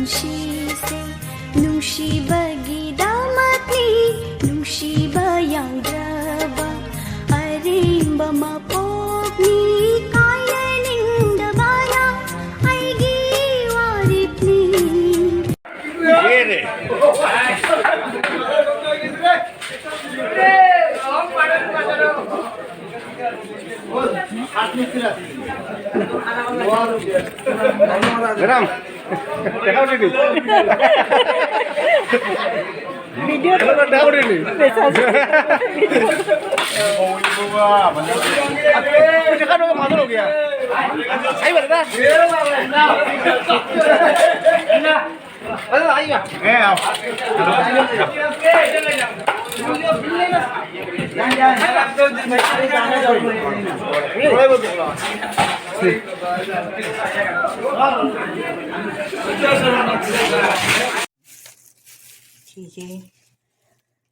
ꯅꯨꯡꯁꯤꯁꯦ ꯅꯨꯡꯁꯤꯕꯒꯤꯗꯃꯛꯅꯤ ꯅꯨꯡꯁꯤꯕ ꯌꯥꯎꯗ꯭ꯔꯕ ꯑꯔꯦꯝꯕ ꯃꯄꯣꯛꯅꯤ ꯀꯥꯏꯅꯅꯤꯡꯗꯕꯅ ꯑꯩꯒꯤ ꯋꯥꯔꯤꯞꯅꯤ Madam, how did you? Video how did you?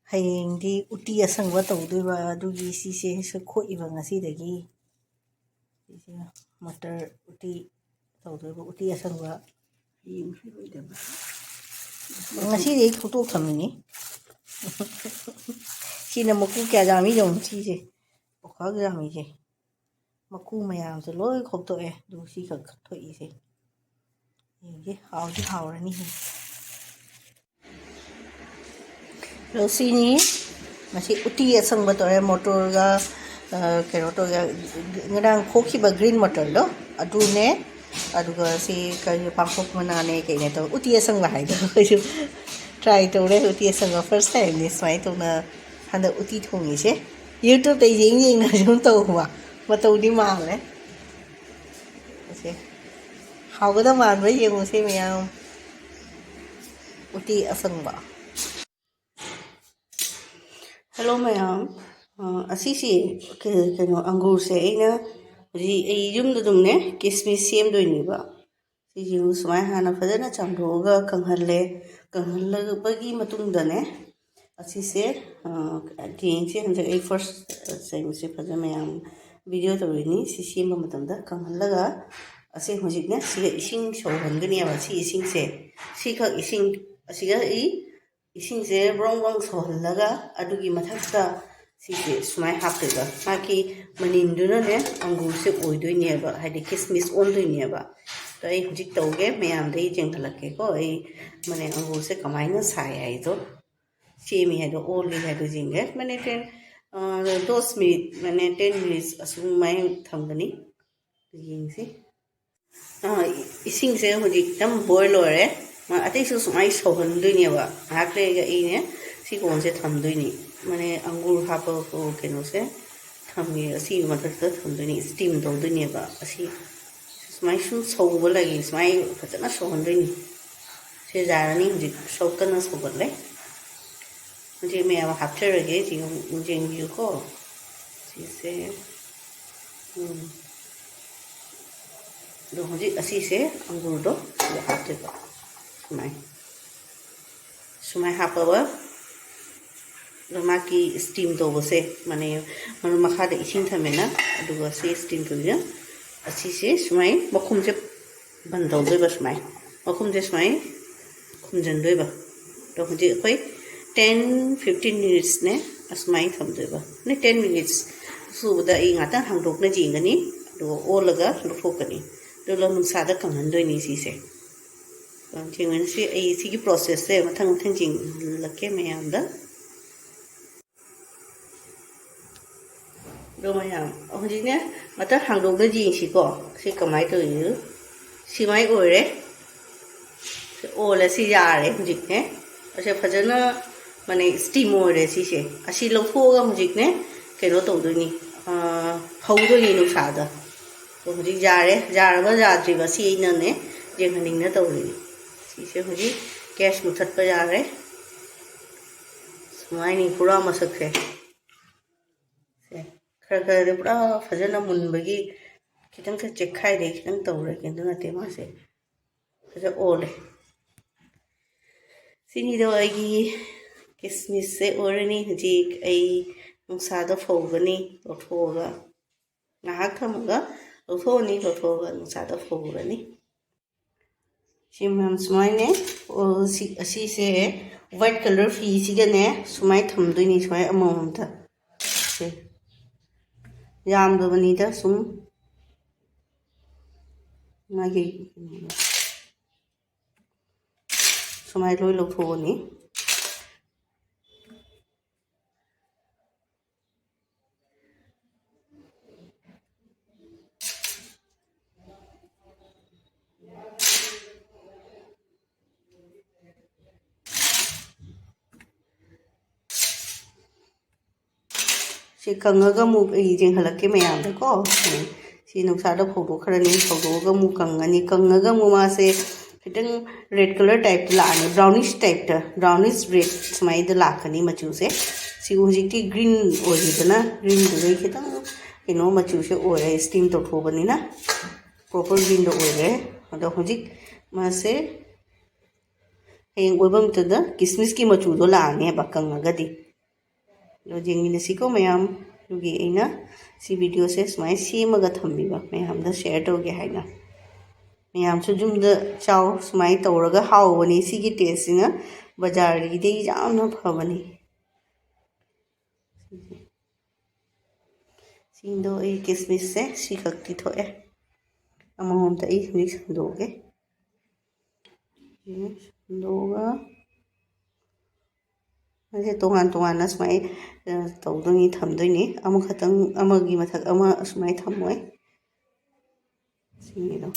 ꯍꯌꯦꯡꯗꯤ ꯎꯇꯤ ꯑꯁꯪꯕ ꯇꯧꯗꯣꯏꯕ ꯑꯗꯨꯒꯤ ꯁꯤꯁꯦ ꯈꯣꯠꯏꯕ ꯉꯁꯤꯗꯒꯤ ꯁꯤꯁꯦ ꯃꯇꯔ ꯎꯇꯤ ꯇꯧꯗꯣꯏꯕ ꯎꯇꯤ ꯑꯁꯪꯕ ꯉꯁꯤꯗꯤ ꯑꯩ ꯈꯣꯛꯇꯣꯛ ꯊꯝꯃꯤꯅꯤ ꯁꯤꯅ ꯃꯀꯨ ꯀꯌꯥ ꯌꯥꯝꯃꯤ ꯌꯦꯡꯉꯨ ꯁꯤꯁꯦ ꯑꯣꯈꯥꯛ ꯌꯥꯝꯃꯤꯁꯦ ꯃꯀꯨ ꯃꯌꯥꯝꯁꯦ ꯂꯣꯏ ꯈꯣꯛꯇꯣꯛꯑꯦ ꯑꯗꯨ ꯁꯤꯈꯛ ꯊꯣꯛꯏꯁꯦ ꯌꯦꯡꯒꯦ ꯍꯥꯎꯗꯤ ꯍꯥꯎꯔꯅꯤ ꯁꯤꯅꯤ ꯃꯁꯤ ꯎꯇꯤ ꯑꯁꯪꯕ ꯇꯧꯔꯦ ꯃꯣꯇꯣꯔꯒ ꯀꯩꯅꯣ ꯇꯧꯔꯒ ꯉꯔꯥꯡ ꯈꯣꯛꯈꯤꯕ ꯒ꯭ꯔꯤꯟ ꯃꯇꯔꯗꯣ ꯑꯗꯨꯅꯦ ꯑꯗꯨꯒ ꯁꯤ ꯀꯔꯤ ꯄꯥꯡꯈꯣꯛ ꯃꯅꯥꯅꯦ ꯀꯩꯅꯦ ꯇꯧ ꯎꯇꯤ ꯑꯁꯪꯕ ꯍꯥꯏꯗꯣ ꯑꯩꯈꯣꯏꯁꯨ ꯇ꯭ꯔꯥꯏ ꯇꯧꯔꯦ ꯎꯇꯤ ꯑꯁꯪꯕ ꯐꯥꯔꯁ ꯇꯥꯏꯝꯅꯤ ꯁꯨꯃꯥꯏꯅ ꯇꯧꯅ ꯍꯟꯗꯛ ꯎꯇꯤ ꯊꯣꯡꯉꯤꯁꯦ ꯌꯨꯇ꯭ꯌꯨꯕꯇ ꯌꯦꯡꯅ ꯁꯨꯝ ꯇꯧꯕ ꯃꯇꯧꯗꯤ ꯃꯥꯜꯂꯦ ꯍꯥꯎꯒꯗꯕ ꯃꯥꯟꯕ꯭ꯔꯥ ꯌꯦꯡꯉꯨꯁꯦ ꯃꯌꯥꯝ ꯎꯇꯤ ꯑꯁꯪꯕ ꯍꯜꯂꯣ ꯃꯌꯥꯝ ꯑꯁꯤꯁꯤ ꯀꯩꯅꯣ ꯑꯪꯒꯨꯔꯁꯦ ꯑꯩꯅ ꯍꯧꯖꯤꯛ ꯑꯩ ꯌꯨꯝꯗ ꯑꯗꯨꯝꯅꯦ ꯀꯤꯁꯃꯤꯁ ꯁꯦꯝꯗꯣꯏꯅꯦꯕ ꯁꯤꯁꯤ ꯁꯨꯃꯥꯏꯅ ꯍꯥꯟꯅ ꯐꯖꯅ ꯆꯥꯝꯊꯣꯛꯑꯒ ꯀꯪꯍꯜꯂꯦ ꯀꯪꯍꯜꯂꯕꯒꯤ ꯃꯇꯨꯡꯗꯅꯦ ꯑꯁꯤꯁꯦ ꯌꯦꯡꯁꯦ ꯍꯧꯖꯤꯛ ꯑꯩ ꯐꯥꯔꯁ ꯆꯩꯁꯦ ꯐꯖꯅ ꯃꯌꯥꯝ ꯚꯤꯗꯤꯑꯣ ꯇꯧꯔꯤꯅꯤ ꯁꯤ ꯁꯦꯝꯕ ꯃꯇꯝꯗ ꯀꯪꯍꯜꯂꯒ ꯑꯁꯤ ꯍꯧꯖꯤꯛꯅꯦ ꯁꯤꯒ ꯏꯁꯤꯡ ꯁꯧꯍꯟꯒꯅꯦꯕ ꯁꯤ ꯏꯁꯤꯡꯁꯦ ꯁꯤꯈꯛ ꯏꯁꯤꯡ ꯑꯁꯤꯒ ꯏꯁꯤꯡꯁꯦ ꯕ꯭ꯔꯣꯡ ꯕ꯭ꯔꯣꯡ ꯁꯧꯍꯜꯂꯒ ꯑꯗꯨꯒꯤ ꯃꯊꯛꯇ ꯁꯤꯁꯦ ꯁꯨꯃꯥꯏꯅ ꯍꯥꯞꯇꯣꯏꯕ ꯃꯥꯒꯤ ꯃꯅꯤꯟꯗꯨꯅꯅꯦ ꯑꯪꯒꯨꯔꯁꯦ ꯑꯣꯏꯗꯣꯏꯅꯦꯕ ꯍꯥꯏꯗꯤ ꯀꯤꯁꯃꯤꯁ ꯑꯣꯟꯗꯣꯏꯅꯦꯕ ꯑꯗꯣ ꯑꯩ ꯍꯧꯖꯤꯛ ꯇꯧꯒꯦ ꯃꯌꯥꯝꯗ ꯌꯦꯡꯍꯜꯂꯛꯀꯦꯀꯣ ꯑꯩ ꯃꯅꯦ ꯑꯪꯒꯨꯔꯁꯦ ꯀꯃꯥꯏꯅ ꯁꯥꯏ ꯍꯥꯏꯗꯣ ꯁꯦꯝꯃꯤ ꯍꯥꯏꯗꯣ ꯑꯣꯜꯂꯤ ꯍꯥꯏꯗꯣ ꯌꯦꯡꯒꯦ ꯃꯅꯦ 10 ꯃꯤꯅꯤꯠ ꯃꯅꯦ 10 ꯃꯤꯅꯤꯠꯁ ꯑꯁꯨꯃꯥꯏꯅ ꯊꯝꯒꯅꯤ ꯌꯦꯡꯁꯤ ꯏꯁꯤꯡꯁꯦ ꯍꯧꯖꯤꯛꯇꯪ ꯕꯣꯏꯜ ꯑꯣꯏꯔꯦ ꯑꯇꯩꯁꯨ ꯁꯨꯃꯥꯏꯅ ꯁꯧꯍꯟꯗꯣꯏꯅꯦꯕ ꯉꯥꯏꯍꯥꯛ ꯂꯩꯔꯒ ꯑꯩꯅꯦ ꯁꯤ ꯀꯣꯟꯁꯦ ꯊꯝꯗꯣꯏꯅꯤ ꯃꯅꯦ ꯑꯪꯒꯨꯔ ꯍꯥꯞꯄ ꯀꯩꯅꯣꯁꯦ ꯊꯝꯃꯤ ꯑꯁꯤꯒꯤ ꯃꯊꯛꯇ ꯊꯝꯗꯣꯏꯅꯤ ꯁ꯭ꯇꯤꯝ ꯇꯧꯗꯣꯏꯅꯦꯕ ꯑꯁꯤ ꯁꯨꯃꯥꯏꯅ ꯁꯨꯝ ꯁꯧꯕ ꯂꯩ ꯁꯨꯃꯥꯏꯅ ꯐꯖꯅ ꯁꯧꯍꯟꯗꯣꯏꯅꯤ ꯁꯤ ꯌꯥꯔꯅꯤ ꯍꯧꯖꯤꯛ ꯀꯟꯅ ꯁꯧꯒꯠꯂꯦ ꯍꯧꯖꯤꯛ ꯃꯌꯥꯝ ꯍꯥꯞꯆꯔꯒꯦ ꯌꯦꯡꯕꯤꯌꯨꯀꯣ ꯁꯤꯁꯦ ꯑꯗꯣ ꯍꯧꯖꯤꯛ ꯑꯁꯤꯁꯦ ꯑꯪꯒꯨꯔꯗꯣ ꯁꯤꯗ ꯍꯥꯞꯇꯣꯏꯕ ꯁꯨꯃꯥꯏꯅ ꯍꯥꯞꯄꯕ ꯑꯗꯣ ꯃꯥꯒꯤ ꯁ꯭ꯇꯤꯝ ꯇꯧꯕꯁꯦ ꯃꯅꯦ ꯃꯈꯥꯗ ꯏꯁꯤꯡ ꯊꯝꯃꯦꯅ ꯑꯗꯨꯒ ꯁꯤ ꯁ꯭ꯇꯤꯝ ꯇꯧꯕꯤꯅ ꯑꯁꯤꯁꯦ ꯁꯨꯃꯥꯏꯅ ꯃꯈꯨꯝꯁꯦ ꯕꯟ ꯇꯧꯗꯣꯏꯕ ꯁꯨꯃꯥꯏꯅ ꯃꯈꯨꯝꯁꯦ ꯁꯨꯃꯥꯏꯅ ꯈꯨꯝꯖꯤꯟꯗꯣꯏꯕ ꯑꯗꯣ ꯍꯧꯖꯤꯛ ꯑꯩꯈꯣꯏ 10-15 ꯃꯤꯅꯤꯠꯁꯅꯦ ꯑꯁꯨꯃꯥꯏꯅ ꯊꯝꯗꯣꯏꯕ 10 ꯃꯤꯅꯤꯠꯁ ꯁꯨꯕꯗ ꯑꯩ ꯉꯥꯛꯇꯪ ꯍꯥꯡꯗꯣꯛꯅ ꯌꯦꯡꯒꯅꯤ ꯑꯗꯨꯒ ꯑꯣꯜꯂꯒ ꯂꯧꯊꯣꯛꯀꯅꯤ ꯑꯗꯨꯒ ꯅꯨꯡꯁꯥꯗ ꯀꯪꯍꯟꯗꯣꯏꯅꯤ ꯁꯤꯁꯦ ꯌꯦꯡꯉꯁꯤ ꯑꯩ ꯁꯤꯒꯤ ꯄ꯭ꯔꯣꯁꯦꯁꯁꯦ ꯃꯊꯪ ꯌꯦꯡꯍꯜꯂꯛꯀꯦ ꯃꯌꯥꯝꯗ ꯑꯗꯣ ꯃꯌꯥꯝ ꯍꯧꯖꯤꯛꯅꯦ ꯉꯥꯛꯇꯪ ꯍꯥꯡꯗꯣꯛꯅ ꯌꯦꯡꯁꯤꯀꯣ ꯁꯤ ꯀꯃꯥꯏꯅ ꯇꯧꯔꯤꯅꯣ ꯁꯤꯃꯥꯏꯅ ꯑꯣꯏꯔꯦ ꯑꯣꯜꯂꯦ ꯁꯤ ꯌꯥꯔꯦ ꯍꯧꯖꯤꯛꯅꯦ ꯑꯁꯤ ꯐꯖꯅ ꯃꯅꯦ ꯁ꯭ꯇꯤꯝ ꯑꯣꯏꯔꯦ ꯁꯤꯁꯦ ꯑꯁꯤ ꯂꯧꯊꯣꯛꯑꯒ ꯍꯧꯖꯤꯛꯅꯦ ꯀꯩꯅꯣ ꯇꯧꯗꯣꯏꯅꯤ ꯐꯧꯗꯣꯏꯅꯤ ꯅꯨꯡꯁꯥꯗ ꯑꯗꯣ ꯍꯧꯖꯤꯛ ꯌꯥꯔꯦ ꯌꯥꯔꯕ ꯌꯥꯗ꯭ꯔꯤꯕ ꯁꯤ ꯑꯩꯅꯅꯦ ꯌꯦꯡꯍꯟꯅꯤꯡꯅ ꯇꯧꯔꯤꯅꯤ ꯁꯤꯁꯦ ꯍꯧꯖꯤꯛ ꯒ꯭ꯌꯥꯁ ꯃꯨꯊꯠꯄ ꯌꯥꯔꯦ ꯁꯨꯃꯥꯏꯅ ꯄꯨꯔꯥ ꯃꯁꯛꯁꯦ ꯈꯔ ꯈꯔꯗꯤ ꯄꯨꯔꯥ ꯐꯖꯅ ꯃꯨꯟꯕꯒꯤ खितंग से चेखाई दे खितंग तौरे किंतु नते मासे फजा ओले सिनीदो आइगी किसमिस से ओरनी हजीक आई नुसादा फोगनी लोथोगा नाहक थमगा लोथोनी लोथोगा नुसादा फोगनी Shimam sumai asi se white color fi sigane sumai thamdoi sumai amom ta se yam do bani da sum magi sumai loi lo tho ni si kangaga mu jeng halak ke mayam da ko si nuksa da photo kharani photo ga mu kangani kangaga mu ma se kitang red color type la ani brownish type da brownish red sumai da la kani machu se si hujik green oi da na green do dai kitang kino machu se oi steam to tho bani na proper green do oi re da hujik ma se heng oi bam ta da kismis ki machu do la ani ba kangaga di lo yengminasi ko mayam lugi aina si video se smai semaga thambiba mayam da share toge haina mayam su jumda chaw smai tawraga hawani sigi taste na bazar gi de jamna phabani sindo ei kismis se sikakti thoe amahom ta ei mix doge doga ase tongan tongan na smai tawdoni thamdoni ama khatang ama gi mathak ama smai thamoi singiro